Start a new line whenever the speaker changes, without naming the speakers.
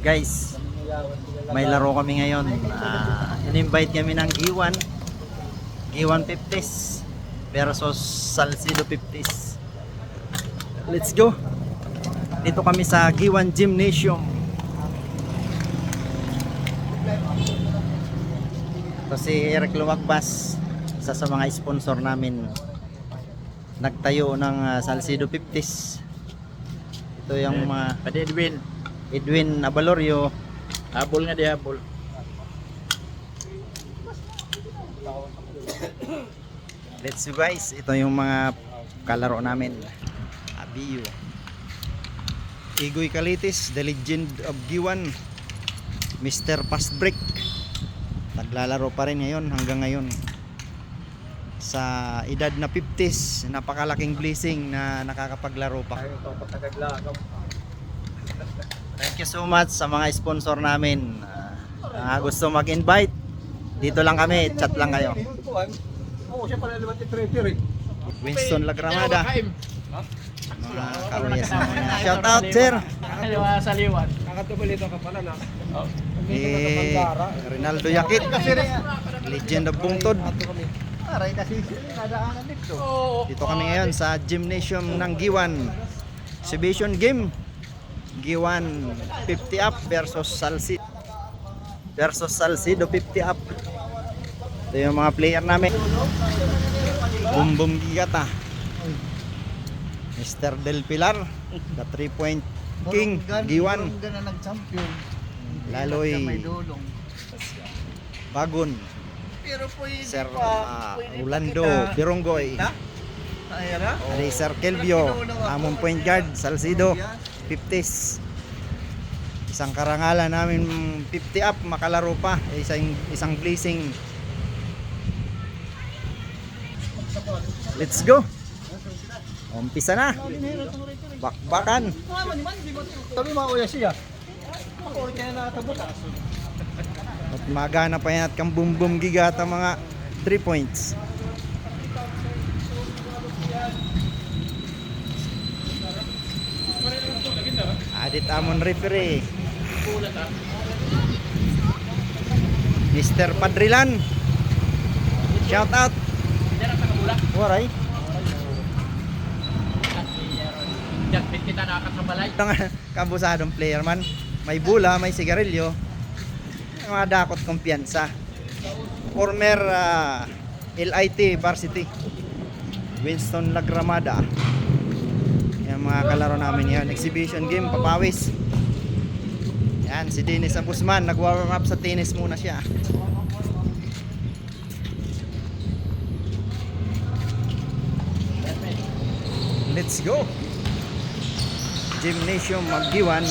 Guys, may laro kami ngayon. In-invite kami ng Giwan 50s versus Salcido 50s. Let's go. Dito kami sa Giwan Gymnasium. Ito si Eric Lumagbas, isa sa mga sponsor namin, nagtayo ng Salcido 50s. Ito yung mga
Pati
Edwin Abalorio.
habol nga di habol.
Let's go guys, ito yung mga kalaro namin. Abiyo, Igoy Calitis, the legend of Giwan, Mr. Fast Break, naglalaro pa rin ngayon hanggang ngayon. Sa edad na 50s, napakalaking blessing na nakakapaglaro pa. Thank you so much sa mga sponsor namin. Gusto mag-invite, dito lang kami, chat lang kayo. Winston Lagramada, mga karuyas na. Shout out sir.
Nakaliwa sa liwan.
Nakatubalito ka pala na.
Rinaldo Yakit, legend of Bungtod.
Aray kasi nadaanan dito.
Dito kami ngayon sa gymnasium ng Giwan. Exhibition game. Giwan 50 up versus Salcido 50 up. Ito yung mga player namin. Bumbum Gigata, Mr. Del Pilar, the 3-point king Giwan.
Na nag-champion.
Laloy Bagon,
Pero pwede
Sir
pwede
Orlando
kita.
Bironggoy,
Ayan na.
Ali Sir Kelvio, among point guard Salcido 50s. Isang karangalan namin 50 up, makalaro pa, isang blessing. Let's go. Umpisa na. Bakbakan.
Sabi mga kuya siya. Ako kaya natabot.
At magana pa yan at kang bumbum gigata mga 3 points. Adit Amon referee. Mr. Padrilan, shout out. Waray.
Jakpit kita nakakabalay.
Kabusadong player man. May bula, may sigarilyo. Mga dakot kumpiyansa. Former LIT varsity Winston Lagramada. Yung mga kalaro namin yan. Exhibition game, papawis. Yan, si Dennis Abusman, nag-warm up sa tennis muna siya. Let's go. Gymnasium Giwan